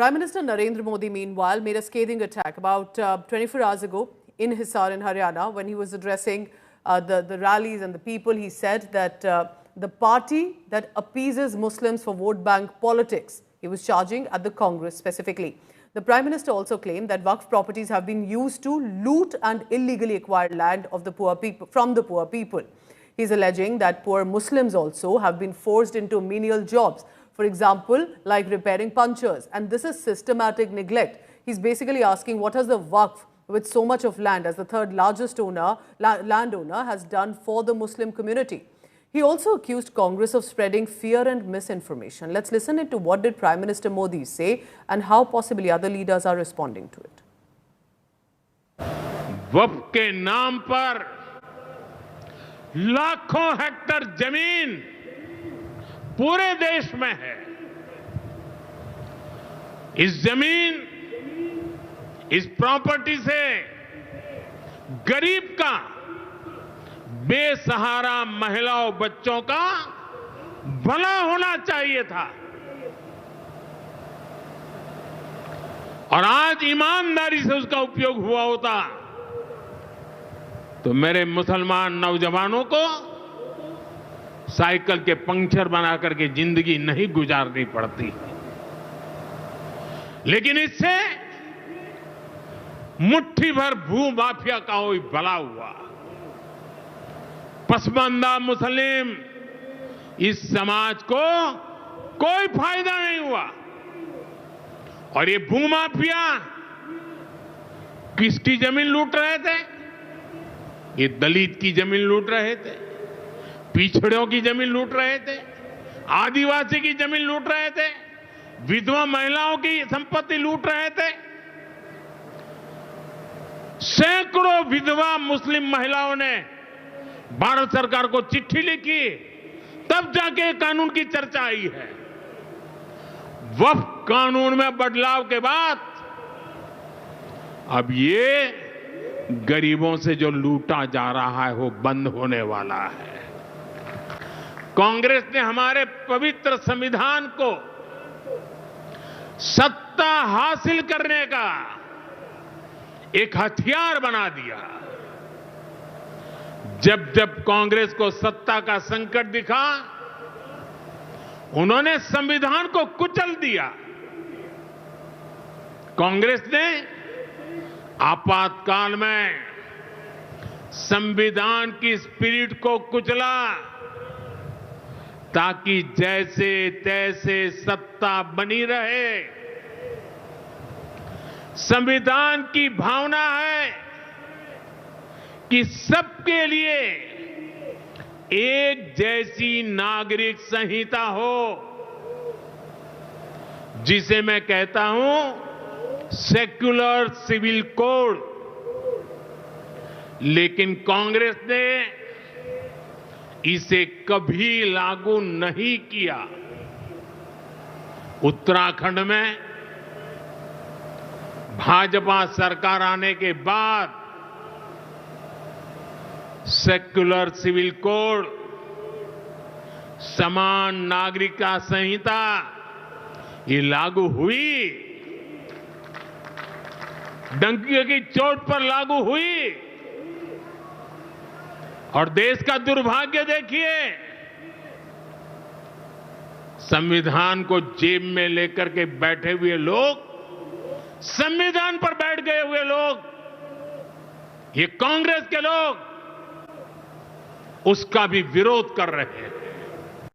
Prime Minister Narendra Modi, meanwhile, made a scathing attack about 24 hours ago in Hisar in Haryana when he was addressing the rallies and the people. He said that the party that appeases Muslims for vote bank politics, he was charging at the Congress specifically. The Prime Minister also claimed that Waqf properties have been used to loot and illegally acquire land of the poor people, from the poor people. He is alleging that poor Muslims also have been forced into menial jobs, for example, like repairing punctures. And this is systematic neglect. He's basically asking what has the Waqf, with so much of land as the third largest landowner, has done for the Muslim community. He also accused Congress of spreading fear and misinformation. Let's listen into what did Prime Minister Modi say and how possibly other leaders are responding to it. वक्फ के नाम पर लाखों Hector जमीन पूरे देश में है। इस जमीन, इस प्रॉपर्टी से गरीब का, बेसहारा महिलाओं बच्चों का भला होना चाहिए था। और आज ईमानदारी से उसका उपयोग हुआ होता तो मेरे मुसलमान नौजवानों को साइकिल के पंक्चर बना करके जिंदगी नहीं गुजारनी पड़ती। लेकिन इससे मुट्ठी भर भू माफिया का कोई भला हुआ। पसमानदा मुस्लिम, इस समाज को कोई फायदा नहीं हुआ। और ये भूमाफिया किसकी जमीन लूट रहे थे? ये दलित की जमीन लूट रहे थे, पिछड़ों की जमीन लूट रहे थे, आदिवासी की जमीन लूट रहे थे, विधवा महिलाओं की संपत्ति लूट रहे थे। सैकड़ों विधवा मुस्लिम महिलाओं ने भारत सरकार को चिट्ठी लिखी, तब जाके कानून की चर्चा आई है। वक्फ कानून में बदलाव के बाद अब ये गरीबों से जो लूटा जा रहा है वो बंद होने वाला है। कांग्रेस ने हमारे पवित्र संविधान को सत्ता हासिल करने का एक हथियार बना दिया। जब जब कांग्रेस को सत्ता का संकट दिखा, उन्होंने संविधान को कुचल दिया। कांग्रेस ने आपातकाल में संविधान की स्पिरिट को कुचला ताकि जैसे तैसे सत्ता बनी रहे। संविधान की भावना है कि सबके लिए एक जैसी नागरिक संहिता हो, जिसे मैं कहता हूं सेक्युलर सिविल कोड। लेकिन कांग्रेस ने इसे कभी लागू नहीं किया। उत्तराखंड में भाजपा सरकार आने के बाद सेक्युलर सिविल कोड, समान नागरिकता संहिता ये लागू हुई, डंकी की चोट पर लागू हुई। और देश का दुर्भाग्य देखिए, संविधान को जेब में लेकर के बैठे हुए लोग, संविधान पर बैठ गए हुए लोग, ये कांग्रेस के लोग उसका भी विरोध कर रहे हैं।